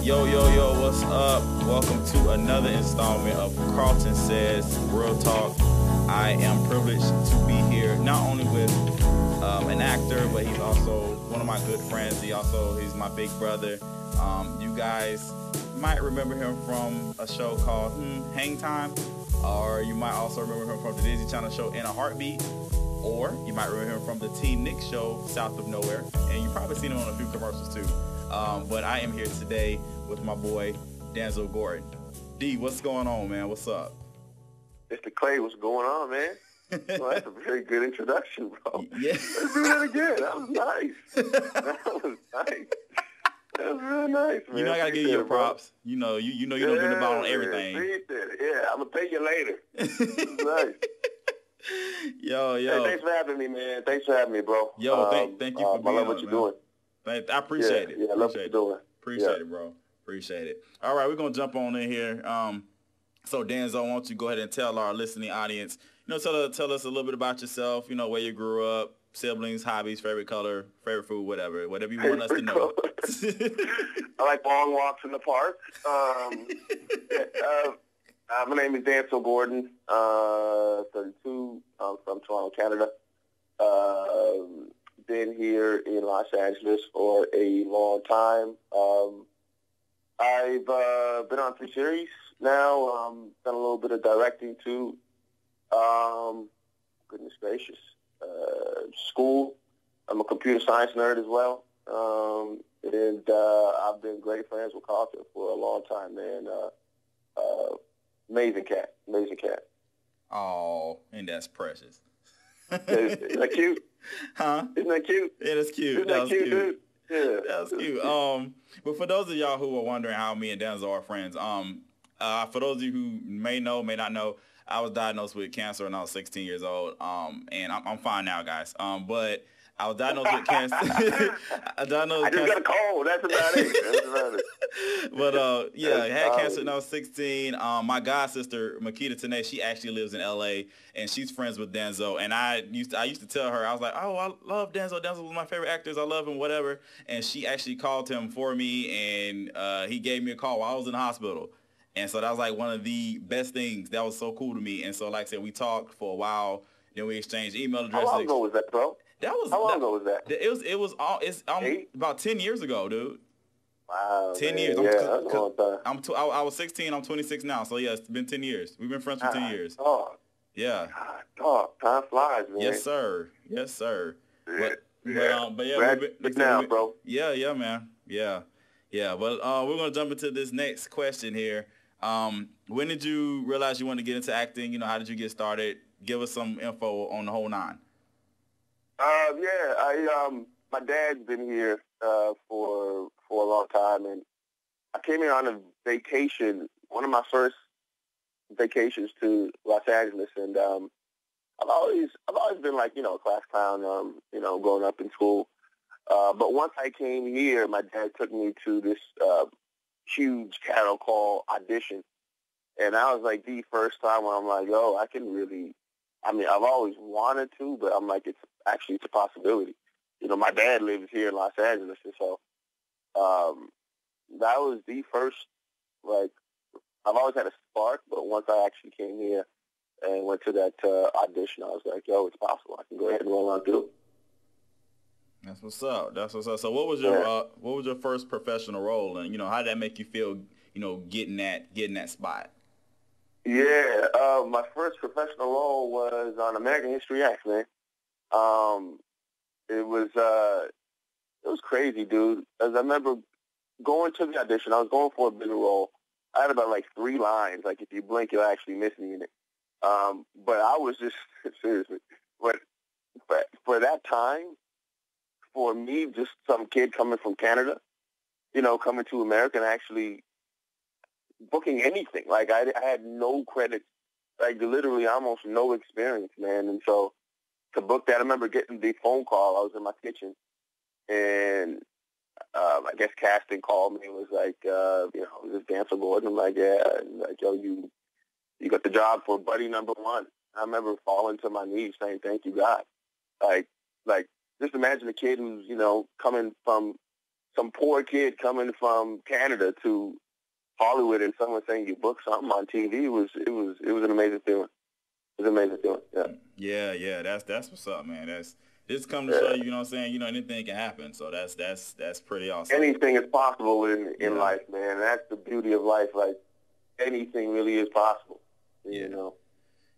Yo, what's up? Welcome to another installment of KARLTON Says, Real Talk. I am privileged to be here not only with an actor, but he's also one of my good friends. He's my big brother. You guys might remember him from a show called Hang Time, or you might also remember him from the Disney Channel show In a Heartbeat, or you might remember him from the Team Nick show South of Nowhere, and you've probably seen him on a few commercials too. But I am here today with my boy Danso Gordon. D, what's going on, man? What's up? Mr. Clay, what's going on, man? Well, that's a very good introduction, bro. Yeah. Let's do that again. That was nice. That was really nice, man. You know I gotta give you your props. You know you don't bring the ball on everything. Yeah, I'm gonna pay you later. Nice. Yo. Hey, thanks for having me, man. Thanks for having me, bro. Yo, thank you for being I love what you're doing. I appreciate it. Yeah, I love what you're doing. Appreciate it, bro. Appreciate it. All right, we're gonna jump on in here. So Danzo, why don't you go ahead and tell our listening audience, tell us a little bit about yourself, where you grew up, siblings, hobbies, favorite color, favorite food, whatever you want us to know. I like long walks in the park. My name is Danso Gordon, 32. I'm from Toronto, Canada. Been here in Los Angeles for a long time. I've been on 3 series now. Done a little bit of directing too. Goodness gracious. School. I'm a computer science nerd as well. And I've been great friends with KARLTON for a long time, man. Amazing cat. Oh, and that's precious. Isn't that cute? Huh? Isn't that cute? It is cute. That was cute, dude? Yeah. That was cute. But for those of y'all who are wondering how me and Danzo are friends, for those of you who may know, may not know, I was diagnosed with cancer when I was 16 years old. And I'm fine now, guys. But I was diagnosed with cancer. I just got a cold. That's about it. But I had cancer when I was 16. My god sister Makita Tane, she actually lives in LA, and she's friends with Danzo. And I used to tell her, I was like, oh, I love Danzo. Danzo's one of my favorite actors. I love him, whatever. And she actually called him for me, and he gave me a call while I was in the hospital. And so that was like one of the best things. That was so cool to me. And so, like I said, we talked for a while. Then we exchanged email addresses. How long ago was that, bro? How long ago was that? It's about 10 years ago, dude. Wow, 10 man. years. Yeah, that's a long time. I was 16. I'm 26 now. So yeah, it's been 10 years. We've been friends for 10 years. Dog. Yeah. Dog. Time flies, man. Yes, sir. Yeah. But yeah, But now, bro. Yeah, man. Yeah. But we're gonna jump into this next question here. When did you realize you wanted to get into acting? How did you get started? Give us some info on the whole nine. My dad's been here for a long time, and I came here on a vacation, one of my first vacations to Los Angeles, and I've always been like, a class clown, growing up in school. But once I came here, my dad took me to this huge cattle call audition, and that was like the first time where I'm like, yo, I've always wanted to, but I'm like, it's a possibility. My dad lives here in Los Angeles, and so that was the first, like, I've always had a spark, but once I actually came here and went to that audition, I was like, yo, it's possible. I can go ahead and roll on through. That's what's up. So what was your first professional role, and how did that make you feel, getting that spot? Yeah, my first professional role was on American History X, man. It was crazy, dude. As I remember going to the audition, I was going for a bigger role. I had about like 3 lines. Like, if you blink, you'll actually miss me in it. But I was just seriously. But for that time, for me, just some kid coming from Canada, coming to America and actually booking anything. Like, I had no credits, like literally almost no experience, man. And so to book that, I remember getting the phone call. I was in my kitchen, and I guess casting called me and was like, is this Danso Gordon? I'm like, yeah. And like, yo, you got the job for buddy number 1. I remember falling to my knees saying, thank you, God. Like, just imagine a kid who's, coming from some poor kid coming from Canada to Hollywood and someone saying you booked something on TV. It was an amazing feeling. It was an amazing feeling. Yeah. That's what's up, man. This come to show you, you know what I'm saying? You know, anything can happen. So that's pretty awesome. Anything is possible in life, man. That's the beauty of life. Like, anything really is possible. You know.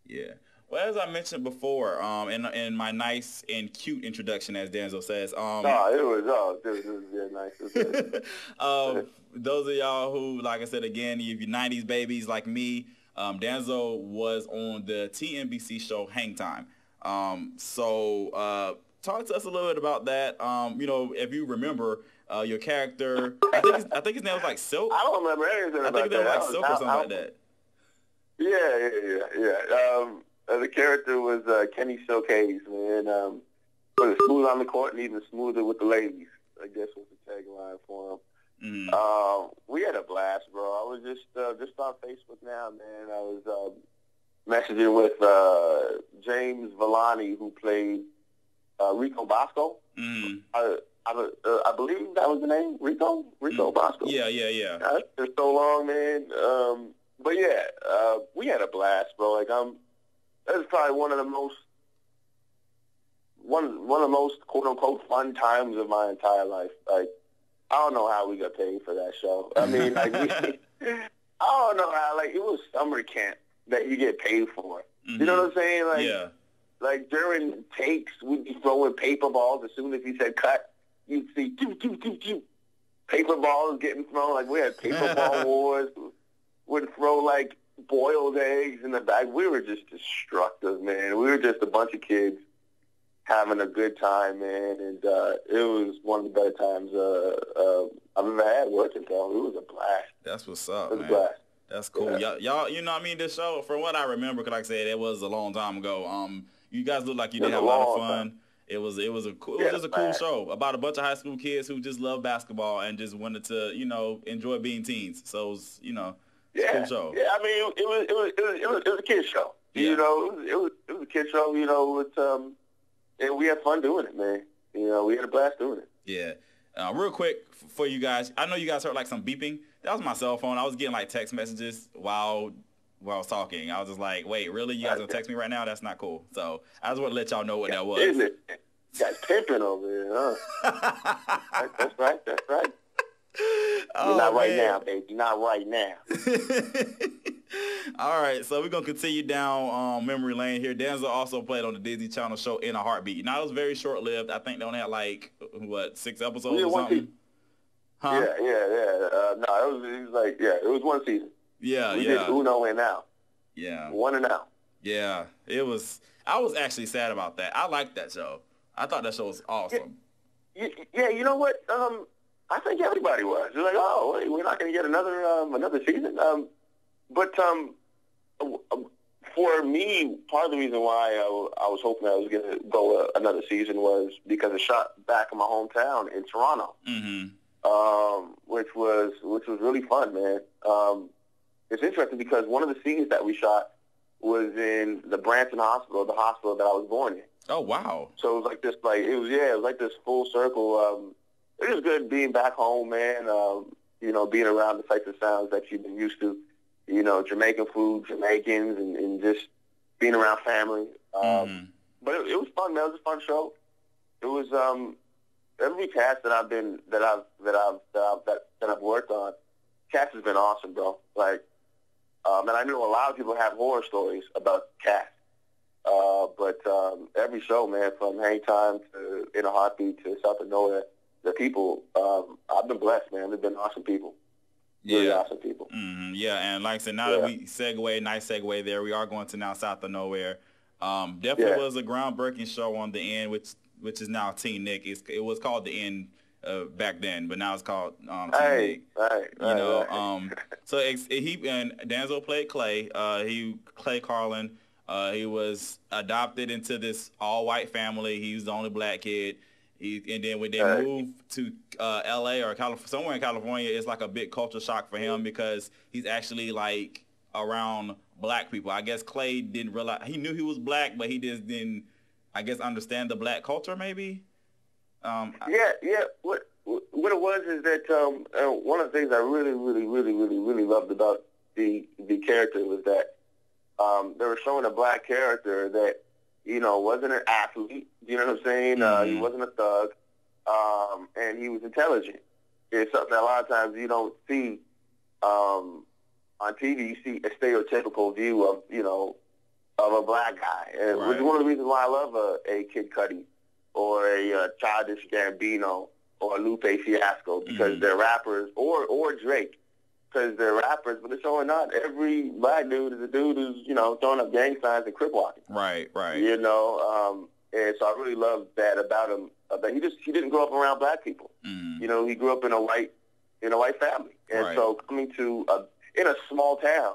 Yeah. Well, as I mentioned before, in my nice and cute introduction, as Danso says, it was very nice. It was those of y'all who, like I said again, if you're '90s babies like me, Danso was on the TNBC show Hang Time. So talk to us a little bit about that. You know, if you remember your character, I think his name was like Silk. I don't remember anything about that. I think his name was like Silk or something like that. Yeah. The character was Kenny Showcase, man. Was smooth on the court and even smoother with the ladies, I guess was the tagline for him. We had a blast, bro. I was just on Facebook now, man. I was messaging with James Villani, who played Rico Bosco. I believe that was the name, Rico Bosco. Yeah. It's so long, man. But yeah, we had a blast, bro. Like that was probably one of the most quote unquote fun times of my entire life. Like, I don't know how we got paid for that show. I mean, like, I don't know how. Like, it was summer camp that you get paid for. You know what I'm saying? Like, like during takes, we'd be throwing paper balls. As soon as he said cut, you'd see paper balls getting thrown. Like, we had paper ball wars. Would throw like boiled eggs in the bag. We were just destructive, man. We were just a bunch of kids having a good time, man. And it was one of the better times I've ever had working, though. It was a blast. That's what's up, man. It was a blast. That's cool. Yeah. Y'all, you know what I mean? This show, from what I remember, because like I said, it was a long time ago. You guys look like you did have a lot of fun. Time. It was just a cool show about a bunch of high school kids who just love basketball and just wanted to, you know, enjoy being teens. So it was, you know, cool show. Yeah, I mean, it was a kid's show. You know, it was a kid's show. You know, and we had fun doing it, man. You know, we had a blast doing it. Yeah. Real quick for you guys, I know you guys heard like some beeping. That was my cell phone. I was getting like text messages while I was talking. I was just like, wait, really? You guys gonna text me right now? That's not cool. So I just want to let y'all know what that was. Isn't it? You guys pimping over here, huh? That's right. Not right now, baby. Not right now. All right, so we're going to continue down memory lane here. Danso also played on the Disney Channel show In a Heartbeat. Now, it was very short-lived. I think they only had, like, 6 episodes or something? Huh? Yeah. No, it was like, it was one season. Yeah. We did Uno and Now. Yeah. One and Now. Yeah, it was. I was actually sad about that. I liked that show. I thought that show was awesome. Yeah, you know what? I think everybody was. They're like, oh, wait, we're not going to get another season. But for me, part of the reason why I was hoping I was going to go another season was because it shot back in my hometown in Toronto, which was really fun, man. It's interesting because one of the scenes that we shot was in the Branson Hospital, the hospital that I was born in. Oh, wow. So it was like this, it was like this full circle. It was good being back home, man. You know, being around the sights and sounds that you've been used to. You know, Jamaican food, Jamaicans, and just being around family. But it was fun, man. It was a fun show. It was every cast that I've worked on. Cast has been awesome, bro. Like, and I know a lot of people have horror stories about cast. But every show, man, from Hang Time to In a Heartbeat to South of Nowhere, the people, I've been blessed, man. They've been awesome people. Really awesome people. Yeah, and like I said, now that we nice segue there, we are going to now South of Nowhere. Definitely was a groundbreaking show on the end, which is now Teen Nick. It was called the end back then, but now it's called Teen Nick. Right. So he and Danso played Clay. Clay Carlin. He was adopted into this all-white family. He was the only black kid. And then when they moved to L.A. or somewhere in California, it's like a big culture shock for him because he's actually like around black people. I guess Clay didn't realize, he knew he was black, but he just didn't, I guess, understand the black culture maybe. What what it was is that one of the things I really loved about the character was that they were showing a black character that, wasn't an athlete. You know what I'm saying? He wasn't a thug, and he was intelligent. It's something that a lot of times you don't see on TV. You see a stereotypical view of a black guy, which is one of the reasons why I love a Kid Cudi or a Childish Gambino or a Lupe Fiasco, because they're rappers, or Drake, because they're rappers, but it's showing not every black dude is a dude who's, throwing up gang signs and crip walking. Right. And so I really love that about him. That he didn't grow up around black people. He grew up in a white family, and so coming to in a small town,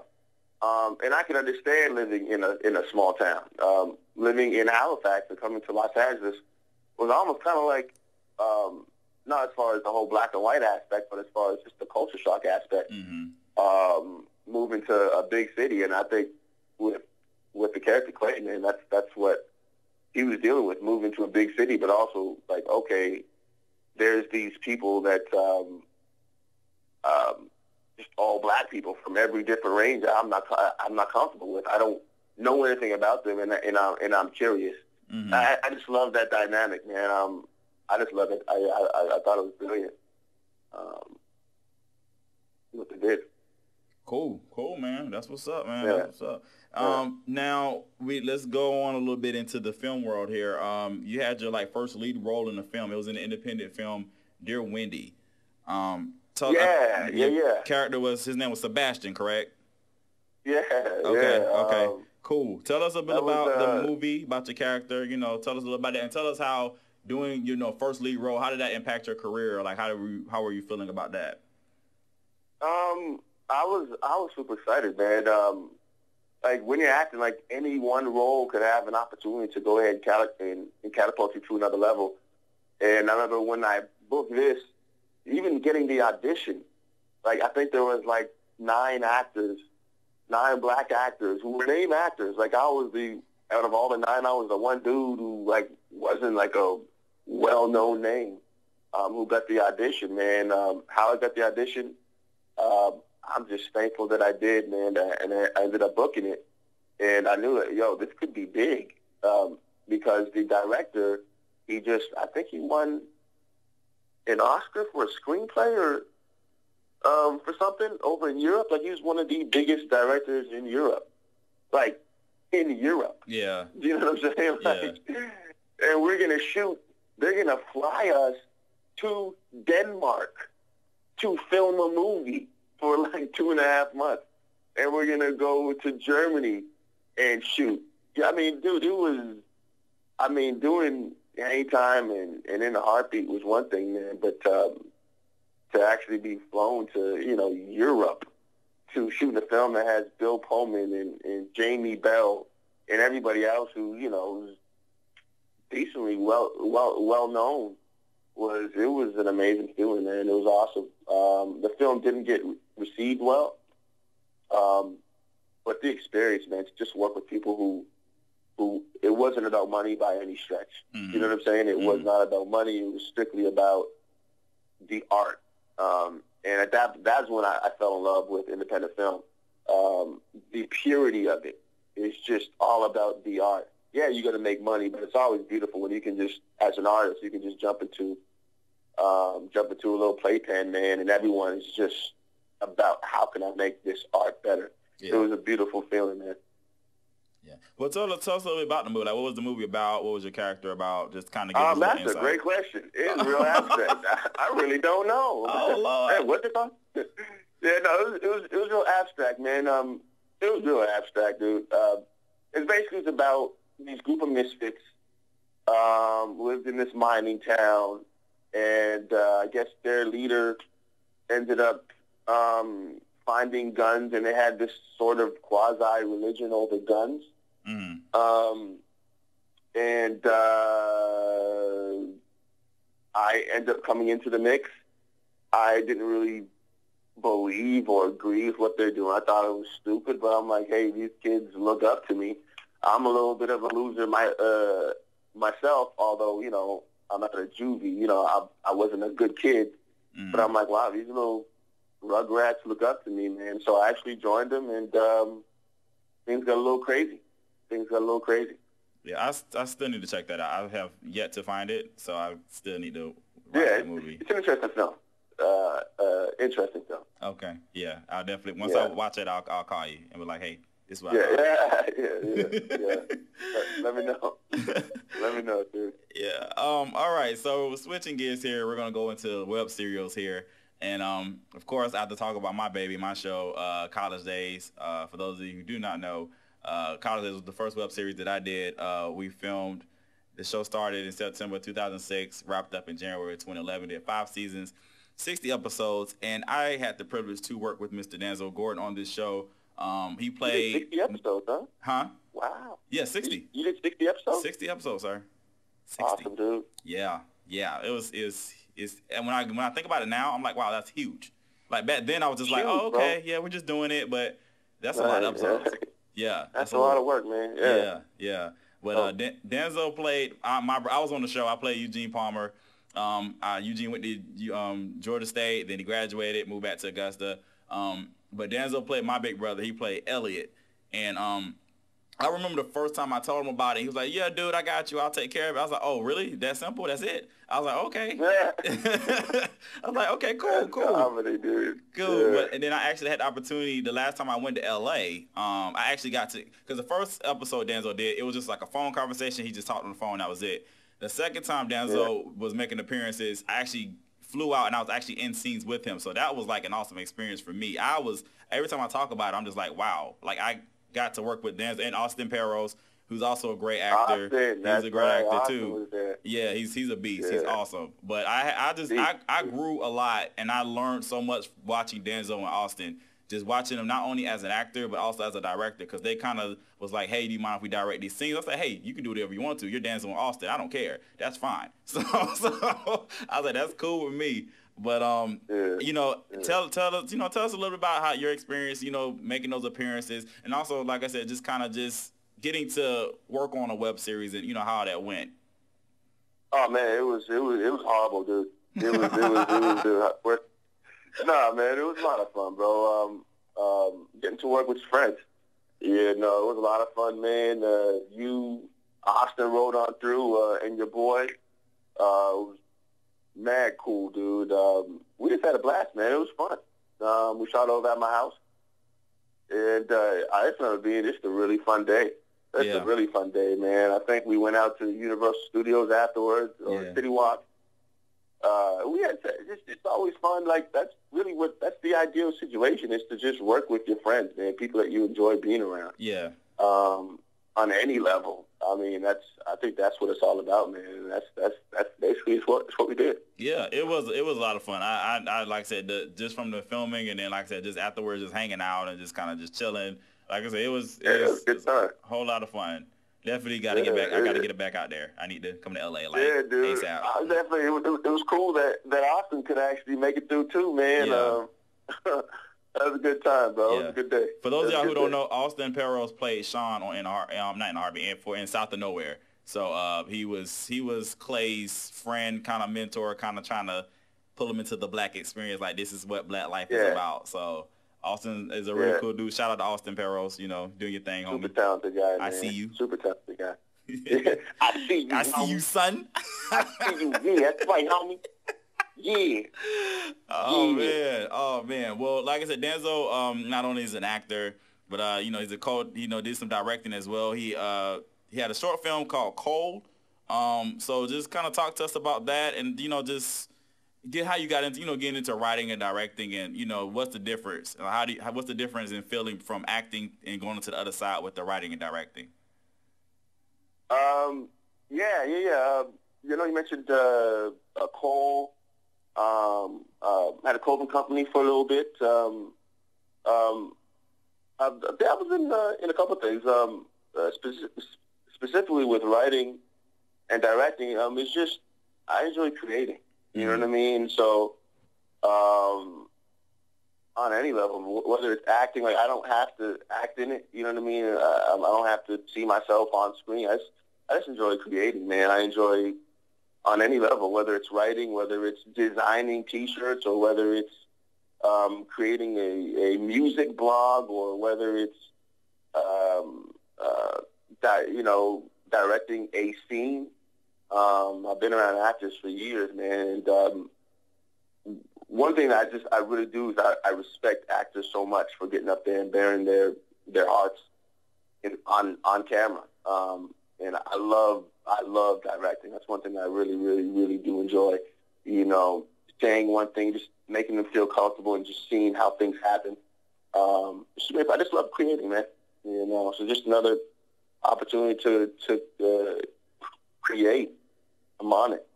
and I can understand living in a small town. Living in Halifax and coming to Los Angeles was almost kind of like, not as far as the whole black and white aspect, but as far as just the culture shock aspect. Moving to a big city, and I think with the character Clayton, and that's what he was dealing with, moving to a big city, but also like, okay, there's these people that just all black people from every different range. I'm not comfortable with. I don't know anything about them, and I'm curious. I just love that dynamic, man. I just love it. I thought it was brilliant. What they did. Cool, man. That's what's up, man. Yeah. That's what's up. Now let's go on a little bit into the film world here. You had your first lead role in the film. It was in the independent film Dear Wendy. Character his name was Sebastian, correct? Yeah. Okay. Cool. Tell us a bit about the movie, about your character. Tell us a little about that, and tell us how doing first lead role, how did that impact your career? Like how were you feeling about that? I was super excited, man. When you're acting, any one role could have an opportunity to go ahead and catapult you to another level. And I remember when I booked this, even getting the audition, I think there was 9 black actors who were name actors. Out of all the 9, I was the one dude who wasn't a well-known name who got the audition, man. How I got the audition, I'm just thankful that I did, man, and I ended up booking it. And I knew that, this could be big because the director, I think he won an Oscar for a screenplay or for something over in Europe. He was one of the biggest directors in Europe. In Europe. Yeah. Do you know what I'm saying? And we're going to shoot. They're going to fly us to Denmark to film a movie for 2.5 months. And we're going to go to Germany and shoot. Yeah, I mean, dude, it was, doing Anytime and In a Heartbeat was one thing, man, but to actually be flown to, Europe to shoot a film that has Bill Pullman and Jamie Bell and everybody else who, was decently well known, was an amazing feeling, man. It was awesome. The film didn't get received well, but the experience, man, to just work with people who it wasn't about money by any stretch. You know what I'm saying? It was not about money. It was strictly about the art. And that's when I fell in love with independent film. The purity of it is just all about the art. Yeah, you got to make money, but it's always beautiful when you can just, as an artist, you can just jump into a little playpen, man, and everyone is just about how can I make this art better. Yeah. It was a beautiful feeling, man. Yeah. Well, tell us a little bit about the movie. What was the movie about? What was your character about? Just kind of give us that's insight. A great question. It's real abstract. I really don't know. Oh, Lord. Hey, what's it called? Yeah, no, it was real abstract, man. It was real abstract, dude. It's about these group of misfits lived in this mining town, and I guess their leader ended up finding guns, and they had this sort of quasi-religion over guns. And I ended up coming into the mix. I didn't really believe or agree with what they're doing. I thought it was stupid, but I'm like, hey, these kids look up to me. I'm a little bit of a loser myself, although, I'm not a juvie. You know, I wasn't a good kid, but I'm like, wow, these little rugrats look up to me, man. So I actually joined them, and things got a little crazy. Yeah, I still need to check that out. I have yet to find it, so I still need to watch that movie. It's an interesting film. Interesting film. Okay, yeah, I'll definitely, once I watch it, I'll call you and be like, hey, this is what yeah. Let me know. Let me know, dude. Yeah. All right, so switching gears here, we're going to go into web serials here. And, of course, I have to talk about my baby, my show, College Days. For those of you who do not know, College Days was the first web series that I did. We filmed. The show started in September 2006, wrapped up in January 2011, did 5 seasons, 60 episodes, and I had the privilege to work with Mr. Danso Gordon on this show. He played... You did 60 episodes, huh? Huh? Wow. Yeah, 60. You did 60 episodes? 60 episodes, sir. 60. Awesome, dude. Yeah. It was and when I think about it now, I'm like, wow, that's huge. Like back then I was just like, oh, okay, yeah, we're just doing it, but that's a lot of episodes. Yeah. That's a lot of work, man. Yeah. But Danso played, I was on the show, I played Eugene Palmer. Eugene went to Georgia State, then he graduated, moved back to Augusta. But Danso played my big brother. He played Elliot. And I remember the first time I told him about it. He was like, yeah, dude, I got you. I'll take care of it. I was like, oh, really? That simple? That's it? I was like, okay. I was like, okay, cool. Comedy, dude. Cool. Yeah. And then I actually had the opportunity, the last time I went to L.A., I actually got to, because the first episode Danso did, it was just like a phone conversation. He just talked on the phone. That was it. The second time Danso was making appearances, I actually flew out and I was actually in scenes with him. So that was like an awesome experience for me. Every time I talk about it, I'm just like, wow. Like I got to work with Danso and Austin Peros, who's also a great actor. He's a great actor too. Yeah, he's a beast. Yeah. He's awesome. But I grew a lot and I learned so much watching Danso and Austin. Just watching them not only as an actor but also as a director, because they kind of was like, hey, do you mind if we direct these scenes? I said, hey, you can do whatever you want to. You're Danso and Austin. I don't care. That's fine. So I was like, that's cool with me. But tell us a little bit about how your experience, making those appearances, and also, like I said, just kind of just getting to work on a web series and how that went. Oh man, it was horrible, dude. It was nah, man, it was a lot of fun, bro. Getting to work with friends, it was a lot of fun, man. You, Austin, rode on through, and your boy, it was mad cool, dude. We just had a blast, man. It was fun. We shot over at my house, and I just remember being just a really fun day. It's a really fun day, man. I think we went out to Universal Studios afterwards, or City Walk. It's always fun. Like that's the ideal situation, is to just work with your friends, man, people that you enjoy being around. Yeah. On any level. I mean, I think that's what it's all about, man. That's basically what we did. Yeah, it was a lot of fun. I like I said, just from the filming, and then like I said, just afterwards, just hanging out and just kind of just chilling. Like I said, it was good time. A whole lot of fun. Definitely got to get back. I got to get it back out there. I need to come to LA dude. ASAP. Definitely, it was cool that Austin could actually make it through too, man. Yeah. That was a good time, bro. It was a good day. For those of y'all who don't know, Austin Peros played Sean in South of Nowhere. So he was Clay's friend, kind of mentor, kind of trying to pull him into the black experience. Like, this is what black life is about. So Austin is a really cool dude. Shout out to Austin Peros, doing your thing, homie. Super talented guy, man. I see you. Super talented guy. I see you. I see you, son. I see you. Yeah, that's right, homie. Yeah. Oh man. Well, like I said, Danso not only is an actor, but he's a did some directing as well. He had a short film called Cold. So just kind of talk to us about that, and just get how you got into getting into writing and directing, and what's the difference? What's the difference in feeling from acting and going to the other side with the writing and directing? You mentioned Cole. Had a clothing company for a little bit. I was in a couple of things. Specifically with writing and directing, it's just I enjoy creating. You know what I mean? So, on any level, whether it's acting, like I don't have to act in it. You know what I mean? I don't have to see myself on screen. I just enjoy creating, man. I enjoy on any level, whether it's writing, whether it's designing T-shirts, or whether it's creating a music blog, or whether it's directing a scene. I've been around actors for years, man, and one thing that I really do is I respect actors so much for getting up there and bearing their hearts on camera. And I love directing. That's one thing I really, really, really do enjoy. Saying one thing, just making them feel comfortable, and just seeing how things happen. I just love creating, man. So just another opportunity to create. I'm on it.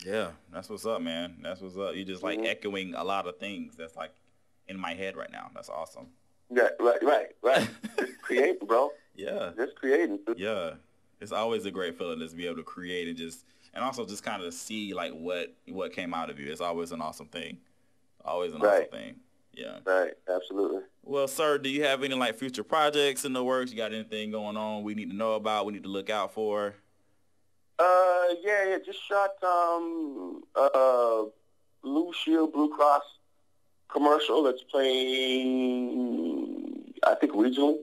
Yeah, that's what's up, man. That's what's up. You just like echoing a lot of things that's like in my head right now. That's awesome. Yeah, right. Just creating, bro. Yeah. Just creating. Yeah. It's always a great feeling to be able to create and also just kind of see like what came out of you. It's always an awesome thing. Always an awesome thing. Yeah. Right. Absolutely. Well, sir, do you have any like future projects in the works? You got anything going on we need to know about, we need to look out for? Yeah, just shot Blue Shield, Blue Cross commercial that's playing, I think, regionally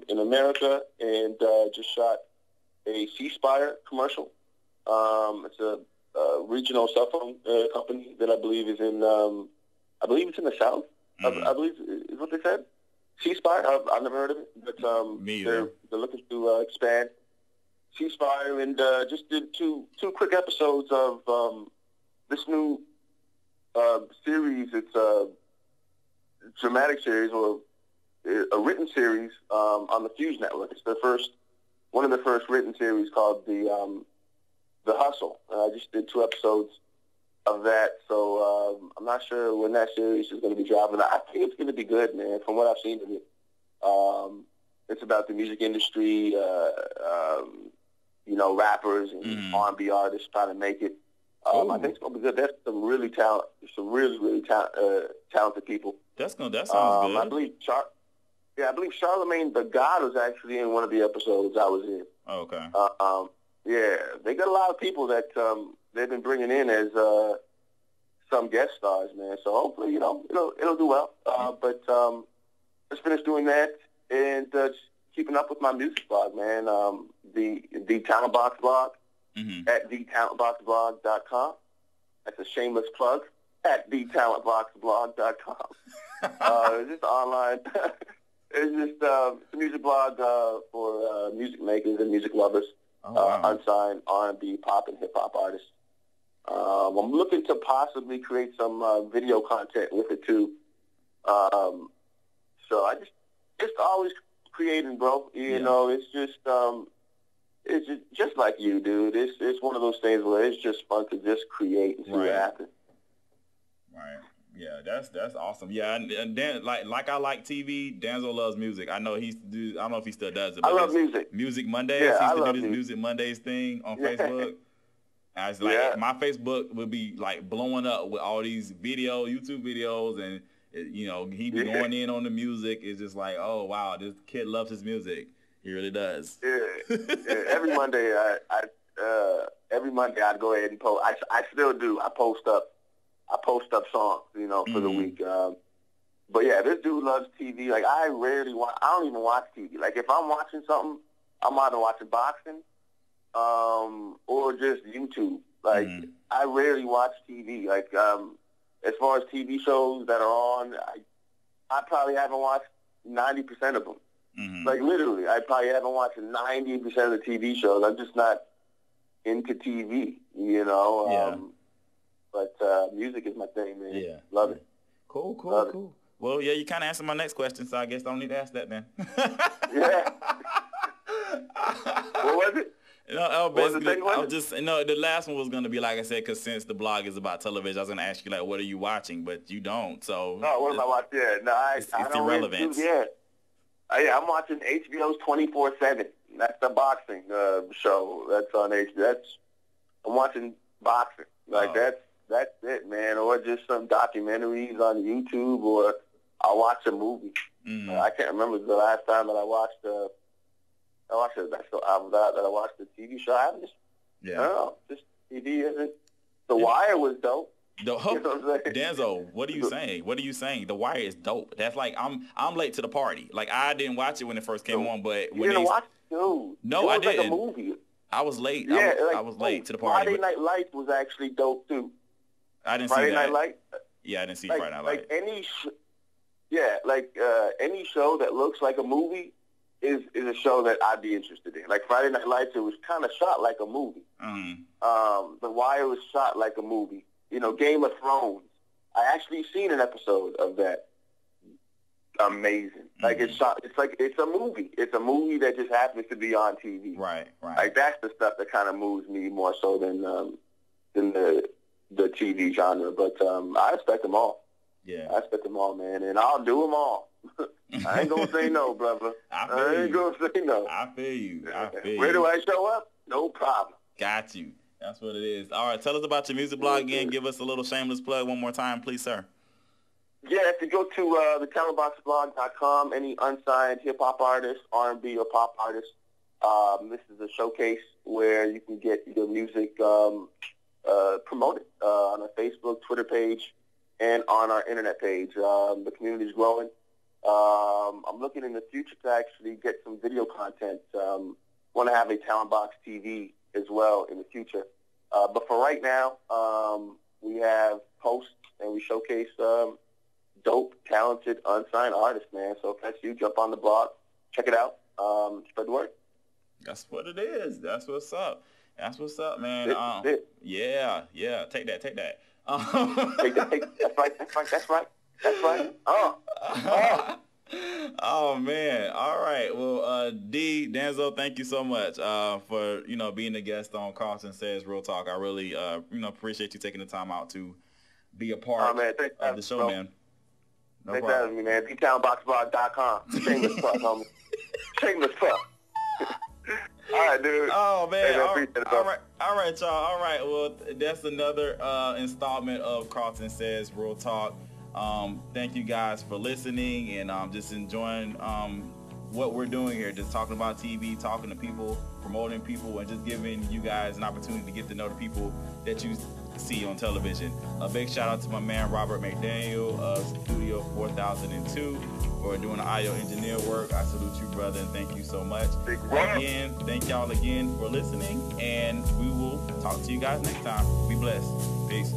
in America, and just shot a C-Spire commercial. It's a regional cell phone company that I believe is in, I believe it's in the South. I believe is what they said. C-Spire, I've never heard of it, but they're looking to expand C-Spire, and just did two quick episodes of this new series. It's a dramatic series, or a written series on the Fuse Network. It's one of the first written series called The Hustle. I just did 2 episodes of that, so I'm not sure when that series is going to be dropping. I think it's going to be good, man, from what I've seen of it. It's about the music industry, rappers and R&B artists trying to make it. I think it's going to be good. There's some really talented people. That sounds good. I believe Charlemagne the God was actually in one of the episodes I was in. Oh, okay. Yeah, they got a lot of people that they've been bringing in as some guest stars, man. So hopefully, it'll do well. But just finished doing that, and just keeping up with my music blog, man. The Talent Box blog at thetalentboxblog.com. That's a shameless plug, at thetalentboxblog.com. It's just online. It's just a music blog for music makers and music lovers. Oh, wow. Unsigned R&B, pop, and hip-hop artists. I'm looking to possibly create some video content with it, too. So I just always creating, bro. You know, it's just like you, dude. It's one of those things where it's just fun to just create and see what happens. Right. Yeah, that's awesome. Yeah, and Dan, like I like TV. Danzo loves music. I know I don't know if he still does it. But I love music. Music Mondays. Yeah, he used to do this music. Music Mondays thing on Facebook. And it's like my Facebook would be like blowing up with all these YouTube videos, and he be going in on the music. It's just like, oh wow, this kid loves his music. He really does. Yeah. Every Monday, I'd go ahead and post. I still do. I post up songs, for the week. But yeah, this dude loves TV. Like I don't even watch TV. Like if I'm watching something, I'm either watching boxing, or just YouTube. Like I rarely watch TV. Like as far as TV shows that are on, I probably haven't watched 90% of them. Like literally, I probably haven't watched 90% of the TV shows. I'm just not into TV, But music is my thing, man. Yeah. Love it. Cool. Love it. Well, yeah, you kind of answered my next question, so I guess I don't need to ask that then. Yeah. What was it? Basically, the last one was going to be, like I said, because since the blog is about television, I was going to ask you, like, what are you watching? But you don't, so. No, what am I watching? Yeah, no, I don't irrelevant. I'm watching HBO's 24/7. That's the boxing show. That's on HBO. I'm watching boxing. Like, that's it, man. Or just some documentaries on YouTube, or I'll watch a movie. I can't remember the last time that I watched a TV show. I don't know. Just TV isn't. The Wire was dope. You know what I'm saying? Danzo, what are you saying? What are you saying? The Wire is dope. That's like I'm late to the party. Like I didn't watch it when it first came on, but you didn't watch it, dude. No, I didn't. Like a movie. I was late. Yeah, I was late to the party. Friday Night Lights was actually dope too. I didn't see that. Friday Night Lights. Yeah, I didn't see Friday Night Lights. Any show that looks like a movie is a show that I'd be interested in. Like Friday Night Lights, it was kind of shot like a movie. Mm-hmm. The Wire was shot like a movie. You know, Game of Thrones. I actually seen an episode of that. Amazing. Like it's shot. It's like it's a movie. It's a movie that just happens to be on TV. Right. Like that's the stuff that kind of moves me more so than the TV genre. But I expect them all. Yeah. I expect them all, man, and I'll do them all. I ain't gonna say no, brother. I ain't gonna say no. I feel you. Where do I show up? No problem. Got you. That's what it is. All right, tell us about your music blog again. Give us a little shameless plug one more time, please, sir. Yeah, if you go to the talentboxblog.com, any unsigned hip-hop artist, R&B or pop artist, this is a showcase where you can get your music promoted on our Facebook, Twitter page, and on our internet page. The community is growing. I'm looking in the future to actually get some video content. Want to have a Talent Box TV as well in the future. But for right now, we have posts and we showcase dope, talented, unsigned artists, man. So if that's you, jump on the blog, check it out, spread the word. That's what it is. That's what's up. That's what's up, man. Yeah. Take that. Take that. That's right. Oh man. All right. Well, Danzo, thank you so much for being a guest on KARLTON Says Real Talk. I really appreciate you taking the time out to be a part of the show, bro. Man. No Thanks for having me, man. BTownBoxBlog.com. Shameless fuck, homie. Shameless fuck. All right, dude. Oh, man. Hey, All right, y'all. All right. Well, that's another installment of KARLTON Says Real Talk. Thank you guys for listening and just enjoying what we're doing here. Just talking about TV, talking to people, promoting people, and just giving you guys an opportunity to get to know the people that you see on television. A big shout out to my man Robert McDaniel of Studio 4002 for doing the audio engineer work. I salute you, brother, and thank you so much. Again, thank y'all again for listening, and we will talk to you guys next time. Be blessed. Peace.